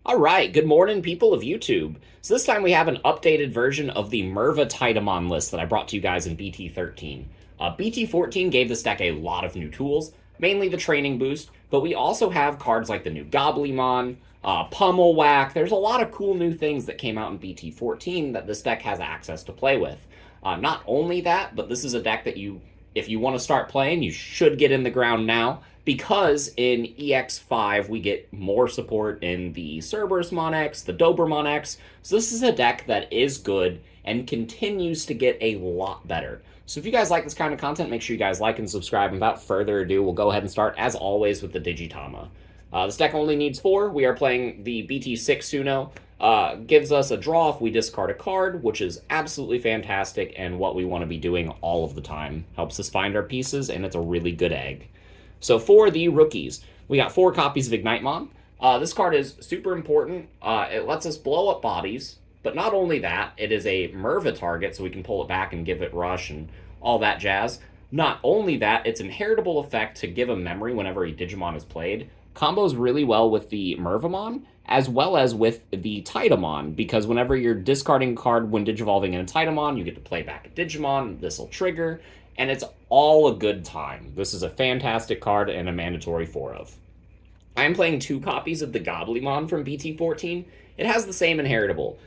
All right, good morning, people of YouTube. So this time we have an updated version of the Merva-Titamon list that I brought to you guys in BT13. BT14 gave this deck a lot of new tools, mainly the training boost, but we also have cards like the new Gobblemon, Pummel Whack. There's a lot of cool new things that came out in BT14 that this deck has access to play with. Not only that, but this is a deck that if you want to start playing, you should get in the ground now, because in EX5 we get more support in the Cerberusmon X, the Dobermon X. So this is a deck that is good and continues to get a lot better. So if you guys like this kind of content, make sure you guys like and subscribe. And without further ado, we'll go ahead and start, as always, with the digi-panda. This deck only needs 4. We are playing the BT6 Suno. Gives us a draw if we discard a card, which is absolutely fantastic and what we want to be doing all of the time. Helps us find our pieces, and it's a really good egg. So for the rookies, we got 4 copies of Ignitemon. This card is super important. It lets us blow up bodies, but not only that, it is a Merva target, so we can pull it back and give it rush and all that jazz. Not only that, its inheritable effect to give a memory whenever a Digimon is played combos really well with the Mervamon, as well as with the Titamon, because whenever you're discarding a card when digivolving in a Titamon, you get to play back a Digimon. This will trigger, and it's all a good time. This is a fantastic card and a mandatory 4 of. I'm playing 2 copies of the Gobblemon from BT14. It has the same inheritable.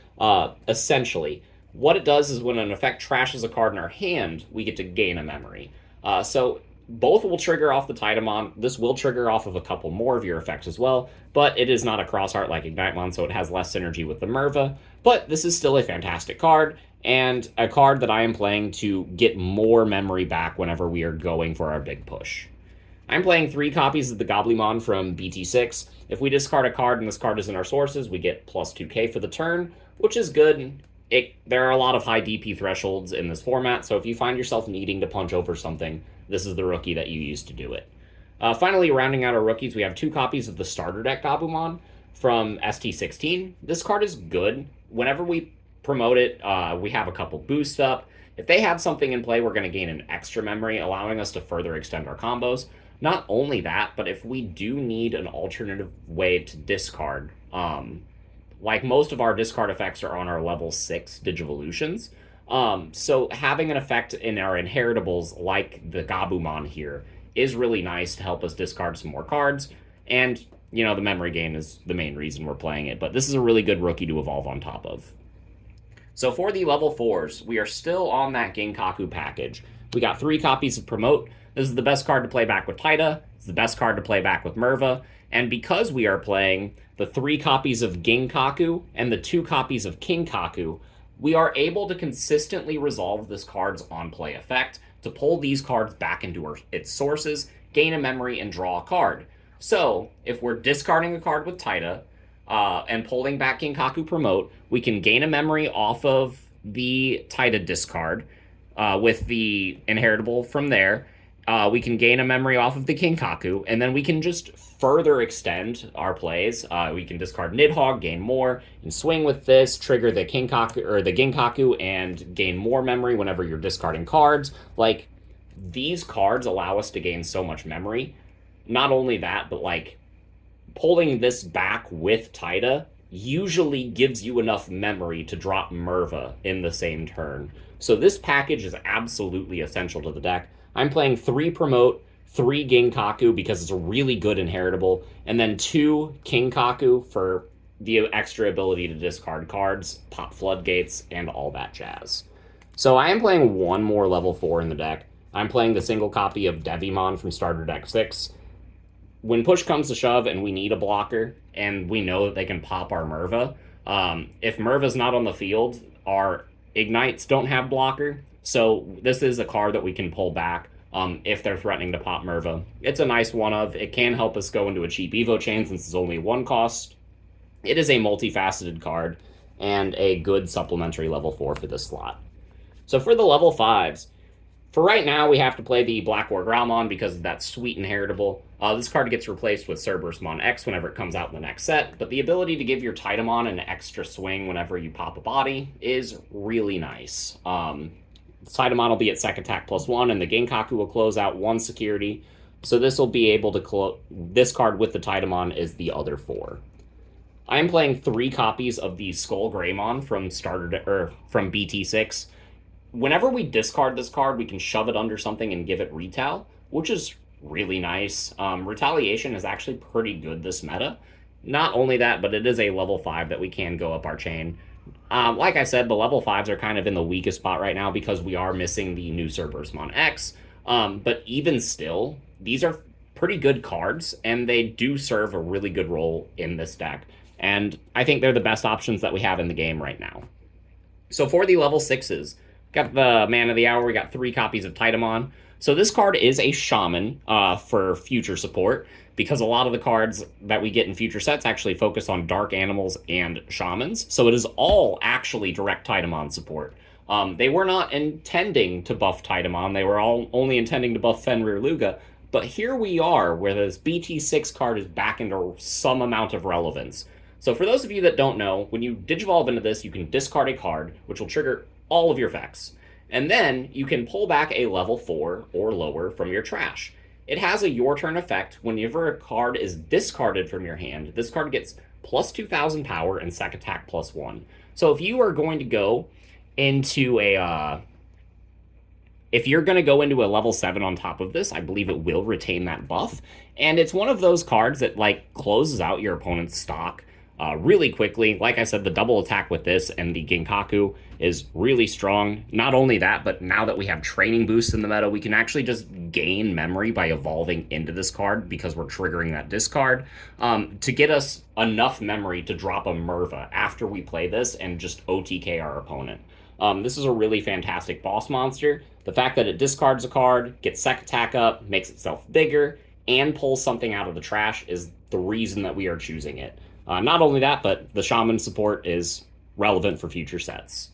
Essentially, what it does is when an effect trashes a card in our hand, we get to gain a memory. So both will trigger off the Titamon. This will trigger off of a couple more of your effects as well, but it is not a crossheart like Ignitemon, so it has less synergy with the Merva. But this is still a fantastic card, and a card that I am playing to get more memory back whenever we are going for our big push. I'm playing 3 copies of the Gobblemon from BT6. If we discard a card and this card is in our sources, we get plus 2k for the turn, which is good. There are a lot of high DP thresholds in this format, so if you find yourself needing to punch over something, this is the rookie that you use to do it. Finally, rounding out our rookies, we have 2 copies of the starter deck Gobblemon from ST16. This card is good. Whenever we promote it, we have a couple boosts up. If they have something in play, we're going to gain an extra memory, allowing us to further extend our combos. Not only that, but if we do need an alternative way to discard, like most of our discard effects are on our level 6 Digivolutions, so having an effect in our inheritables like the Gabumon here is really nice to help us discard some more cards. And, you know, the memory gain is the main reason we're playing it, but this is a really good rookie to evolve on top of. So for the level 4s, we are still on that Ginkaku package. We got 3 copies of Promote. This is the best card to play back with Taita. It's the best card to play back with Merva. And because we are playing the 3 copies of Ginkaku and the 2 copies of Kinkaku, we are able to consistently resolve this card's on-play effect to pull these cards back into its sources, gain a memory, and draw a card. So, if we're discarding a card with Taita and pulling back Ginkaku Promote, we can gain a memory off of the Taita discard with the inheritable from there. We can gain a memory off of the Kinkaku, and then we can just further extend our plays. We can discard Nidhogg, gain more, and swing with this, trigger the Kinkaku or the Ginkaku, and gain more memory whenever you're discarding cards. Like, these cards allow us to gain so much memory. Not only that, but like pulling this back with Taita usually gives you enough memory to drop Merva in the same turn. So this package is absolutely essential to the deck. I'm playing 3 Promote, 3 Ginkaku because it's a really good inheritable, and then 2 Kinkaku for the extra ability to discard cards, pop floodgates, and all that jazz. So I am playing 1 more level 4 in the deck. I'm playing the single copy of Devimon from Starter Deck 6. When push comes to shove and we need a blocker, and we know that they can pop our Merva, if Merva's not on the field, our Ignites don't have blocker. So this is a card that we can pull back if they're threatening to pop Merva. It's a nice one of. It can help us go into a cheap Evo chain since it's only 1 cost. It is a multifaceted card and a good supplementary level 4 for this slot. So for the level 5s, for right now we have to play the Black War Growlmon because of that sweet inheritable. This card gets replaced with Cerberusmon X whenever it comes out in the next set, but the ability to give your Titamon an extra swing whenever you pop a body is really nice. Titamon will be at Sec Attack +1, and the Ginkaku will close out 1 security. So this will be able to this card with the Titamon is the other 4. I am playing 3 copies of the Skull Greymon from from BT6. Whenever we discard this card, we can shove it under something and give it Retal, which is really nice. Retaliation is actually pretty good this meta. Not only that, but it is a level 5 that we can go up our chain. Like I said, the level 5s are kind of in the weakest spot right now because we are missing the new Cerberusmon X. But even still, these are pretty good cards, and they do serve a really good role in this deck. And I think they're the best options that we have in the game right now. So for the level 6s, got the Man of the Hour, we got 3 copies of Titamon. So this card is a Shaman for future support, because a lot of the cards that we get in future sets actually focus on dark animals and shamans. So it is all actually direct Titamon support. They were not intending to buff Titamon. They were all only intending to buff Fenrir Luga. But here we are, where this BT6 card is back into some amount of relevance. So for those of you that don't know, when you Digivolve into this, you can discard a card, which will trigger all of your effects. And then you can pull back a level 4 or lower from your trash. It has a your turn effect. Whenever a card is discarded from your hand, this card gets plus 2,000 power and sec attack plus 1. So if you are going to go into if you're going to go into a level 7 on top of this, I believe it will retain that buff. And it's one of those cards that like closes out your opponent's stock really quickly. Like I said, the double attack with this and the Ginkaku is really strong. Not only that, but now that we have training boosts in the meta, we can actually just gain memory by evolving into this card because we're triggering that discard to get us enough memory to drop a Merva after we play this and just OTK our opponent. This is a really fantastic boss monster. The fact that it discards a card, gets sec attack up, makes itself bigger, and pulls something out of the trash is the reason that we are choosing it. Not only that, but the Shaman support is relevant for future sets.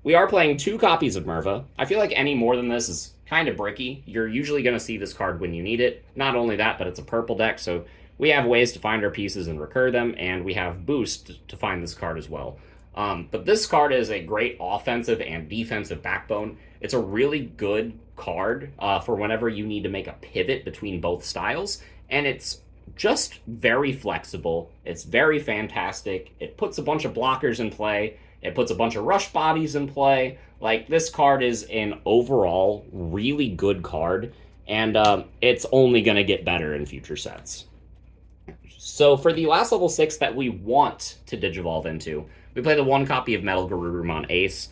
We are playing 2 copies of Merva. I feel like any more than this is kind of bricky. You're usually going to see this card when you need it. Not only that, but it's a purple deck, so we have ways to find our pieces and recur them, and we have boost to find this card as well. But this card is a great offensive and defensive backbone. It's a really good card for whenever you need to make a pivot between both styles, and it's just very flexible. It's very fantastic. It puts a bunch of blockers in play. It puts a bunch of rush bodies in play. Like, this card is an overall really good card, and it's only going to get better in future sets. So for the last level 6 that we want to Digivolve into, we play the 1 copy of Metal Garurumon Ace.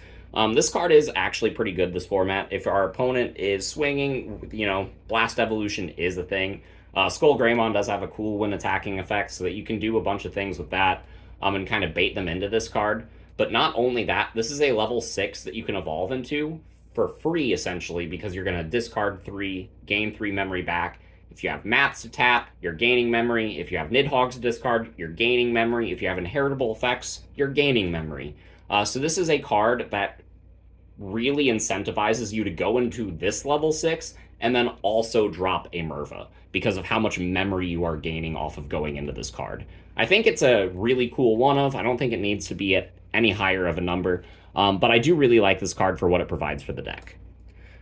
This card is actually pretty good this format. If our opponent is swinging, Blast Evolution is a thing. Skull Greymon does have a cool when attacking effect, so that you can do a bunch of things with that and kind of bait them into this card. But not only that, this is a level 6 that you can evolve into for free, essentially, because you're going to discard 3, gain 3 memory back. If you have Mats to tap, you're gaining memory. If you have Nidhogg's to discard, you're gaining memory. If you have inheritable effects, you're gaining memory. So this is a card that really incentivizes you to go into this level 6 and then also drop a Merva because of how much memory you are gaining off of going into this card. I think it's a really cool one-of. I don't think it needs to be at any higher of a number, but I do really like this card for what it provides for the deck.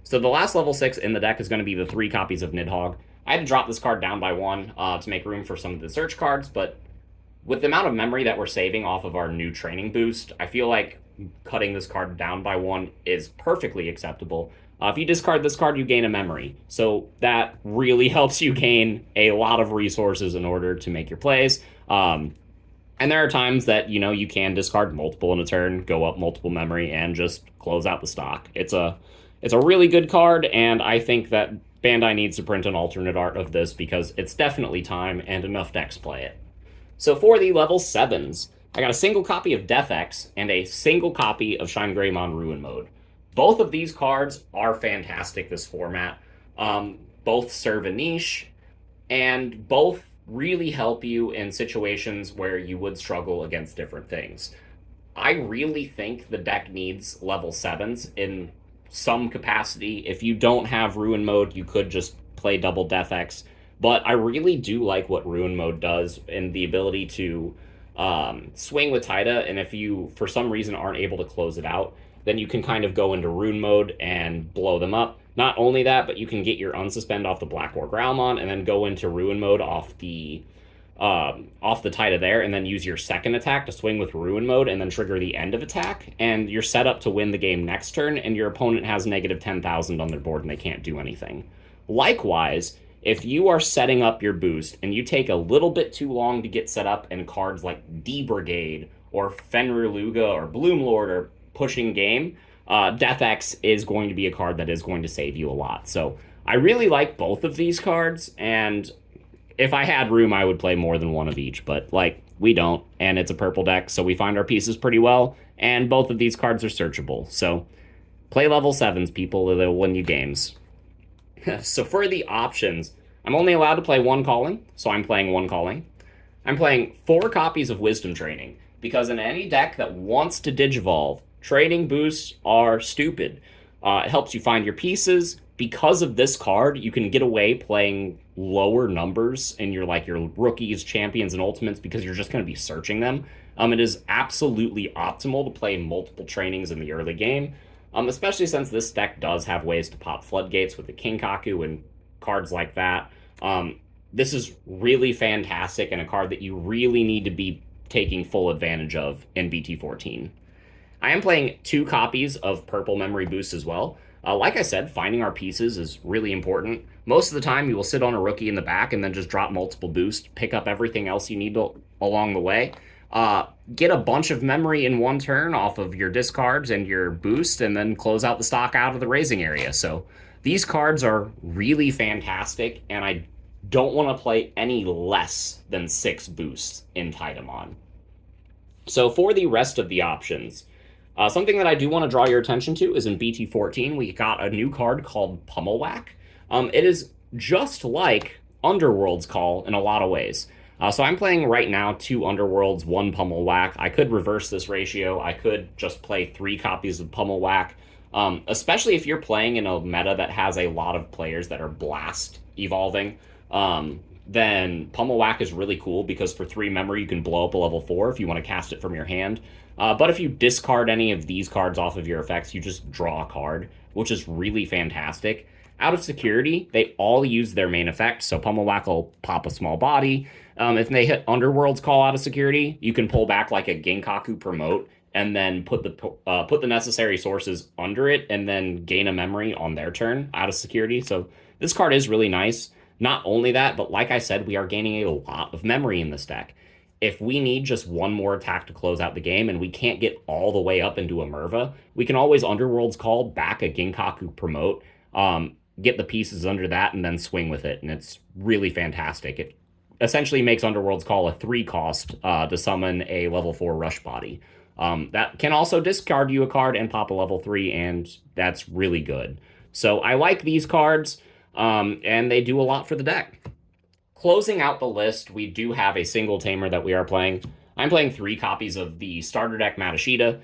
So the last level 6 in the deck is going to be the 3 copies of Nidhogg. I had to drop this card down by 1 to make room for some of the search cards, but with the amount of memory that we're saving off of our new training boost, I feel like cutting this card down by 1 is perfectly acceptable. If you discard this card, you gain a memory. So that really helps you gain a lot of resources in order to make your plays. And there are times that, you can discard multiple in a turn, go up multiple memory, and just close out the stock. It's a really good card, and I think that Bandai needs to print an alternate art of this because it's definitely time and enough decks play it. So for the level 7s, I got a single copy of Death X and a single copy of Shine Greymon Ruin Mode. Both of these cards are fantastic this format. Both serve a niche, and both really help you in situations where you would struggle against different things. I really think the deck needs level 7s in some capacity. If you don't have Ruin Mode, you could just play double Death X. But I really do like what Ruin Mode does and the ability to swing with Taida, and if you, for some reason, aren't able to close it out, then you can kind of go into Rune Mode and blow them up. Not only that, but you can get your Unsuspend off the Black War Growlmon and then go into Ruin Mode off the off the Tida there, and then use your second attack to swing with Ruin Mode, and then trigger the end of attack, and you're set up to win the game next turn, and your opponent has negative 10,000 on their board, and they can't do anything. Likewise, if you are setting up your boost, and you take a little bit too long to get set up, and cards like D-Brigade, or Fenrir Luga, or Bloomlord are pushing game, Death X is going to be a card that is going to save you a lot. So I really like both of these cards, and if I had room, I would play more than one of each, but, like, we don't, and it's a purple deck, so we find our pieces pretty well, and both of these cards are searchable. So play level 7s, people, or they'll win you games. So for the options, I'm only allowed to play one Calling, so I'm playing one Calling. I'm playing 4 copies of Wisdom Training, because in any deck that wants to Digivolve, training boosts are stupid. It helps you find your pieces. Because of this card, you can get away playing lower numbers in your rookies, champions, and ultimates because you're just going to be searching them. It is absolutely optimal to play multiple trainings in the early game, especially since this deck does have ways to pop floodgates with the Kinkaku and cards like that. This is really fantastic and a card that you really need to be taking full advantage of in BT14. I am playing 2 copies of Purple Memory Boost as well. Like I said, finding our pieces is really important. Most of the time, you will sit on a rookie in the back and then just drop multiple boosts, pick up everything else you need along the way. Get a bunch of memory in one turn off of your discards and your boost, and then close out the stock out of the raising area. So these cards are really fantastic, and I don't want to play any less than 6 boosts in Titamon. So for the rest of the options, something that I do want to draw your attention to is in BT14, we got a new card called Pummel Whack. It is just like Underworld's Call in a lot of ways. So I'm playing right now 2 Underworlds, 1 Pummel Whack. I could reverse this ratio. I could just play 3 copies of Pummel Whack, especially if you're playing in a meta that has a lot of players that are blast evolving. Then Pummel Whack is really cool because for 3 memory, you can blow up a level 4 if you want to cast it from your hand. But if you discard any of these cards off of your effects, you just draw a card, which is really fantastic. Out of security, they all use their main effect, so Pummel Whack will pop a small body. If they hit Underworld's Call out of security, you can pull back like a Genkaku Promote, and then put the necessary sources under it, and then gain a memory on their turn out of security. So this card is really nice. Not only that, but like I said, we are gaining a lot of memory in this deck. If we need just one more attack to close out the game and we can't get all the way up into a Merva, we can always Underworld's Call, back a Genkaku Promote, get the pieces under that, and then swing with it. And it's really fantastic. It essentially makes Underworld's Call a 3 cost to summon a level 4 Rush Body. That can also discard you a card and pop a level 3, and that's really good. So I like these cards, and they do a lot for the deck. Closing out the list, we do have a single Tamer that we are playing. I'm playing 3 copies of the starter deck Matashita.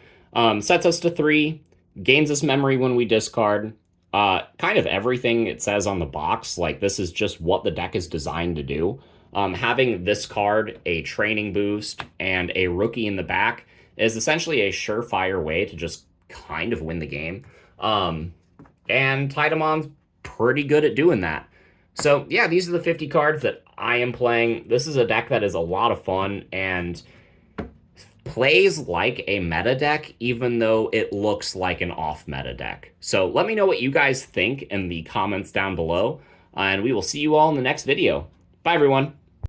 Sets us to 3, gains us memory when we discard. Kind of everything it says on the box, like this is just what the deck is designed to do. Having this card, a training boost, and a rookie in the back is essentially a surefire way to just kind of win the game. And Titamon's pretty good at doing that. So yeah, these are the 50 cards that I am playing. This is a deck that is a lot of fun and plays like a meta deck, even though it looks like an off-meta deck. So let me know what you guys think in the comments down below, and we will see you all in the next video. Bye, everyone.